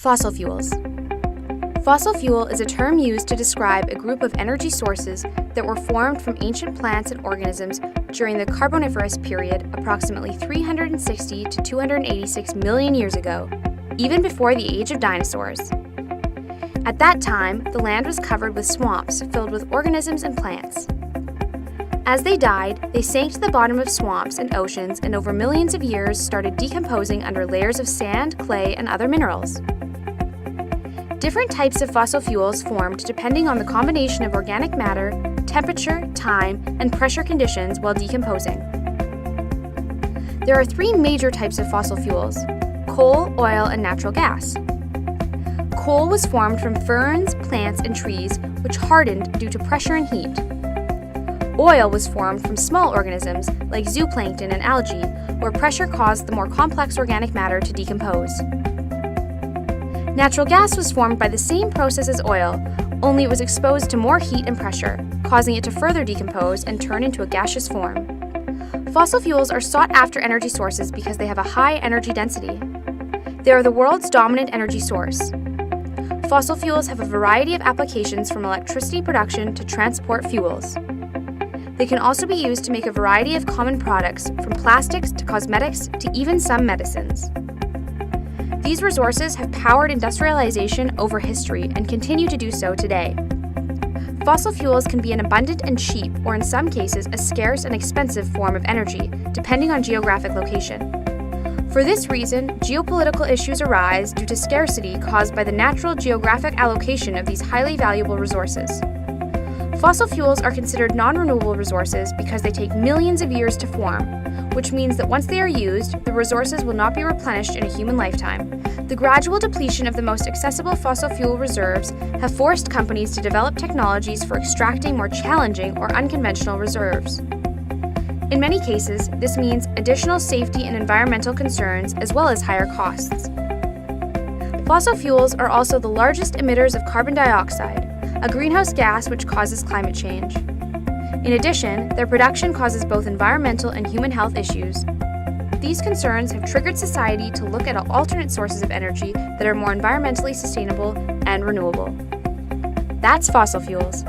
Fossil fuels. Fossil fuel is a term used to describe a group of energy sources that were formed from ancient plants and organisms during the Carboniferous period approximately 360 to 286 million years ago, even before the age of dinosaurs. At that time, the land was covered with swamps filled with organisms and plants. As they died, they sank to the bottom of swamps and oceans and over millions of years started decomposing under layers of sand, clay, and other minerals. Different types of fossil fuels formed depending on the combination of organic matter, temperature, time, and pressure conditions while decomposing. There are three major types of fossil fuels: coal, oil, and natural gas. Coal was formed from ferns, plants, and trees, which hardened due to pressure and heat. Oil was formed from small organisms like zooplankton and algae, where pressure caused the more complex organic matter to decompose. Natural gas was formed by the same process as oil, only it was exposed to more heat and pressure, causing it to further decompose and turn into a gaseous form. Fossil fuels are sought-after energy sources because they have a high energy density. They are the world's dominant energy source. Fossil fuels have a variety of applications from electricity production to transport fuels. They can also be used to make a variety of common products, from plastics to cosmetics to even some medicines. These resources have powered industrialization over history and continue to do so today. Fossil fuels can be an abundant and cheap, or in some cases, a scarce and expensive form of energy, depending on geographic location. For this reason, geopolitical issues arise due to scarcity caused by the natural geographic allocation of these highly valuable resources. Fossil fuels are considered non-renewable resources because they take millions of years to form, which means that once they are used, the resources will not be replenished in a human lifetime. The gradual depletion of the most accessible fossil fuel reserves have forced companies to develop technologies for extracting more challenging or unconventional reserves. In many cases, this means additional safety and environmental concerns as well as higher costs. Fossil fuels are also the largest emitters of carbon dioxide, a greenhouse gas which causes climate change. In addition, their production causes both environmental and human health issues. These concerns have triggered society to look at alternate sources of energy that are more environmentally sustainable and renewable. That's fossil fuels.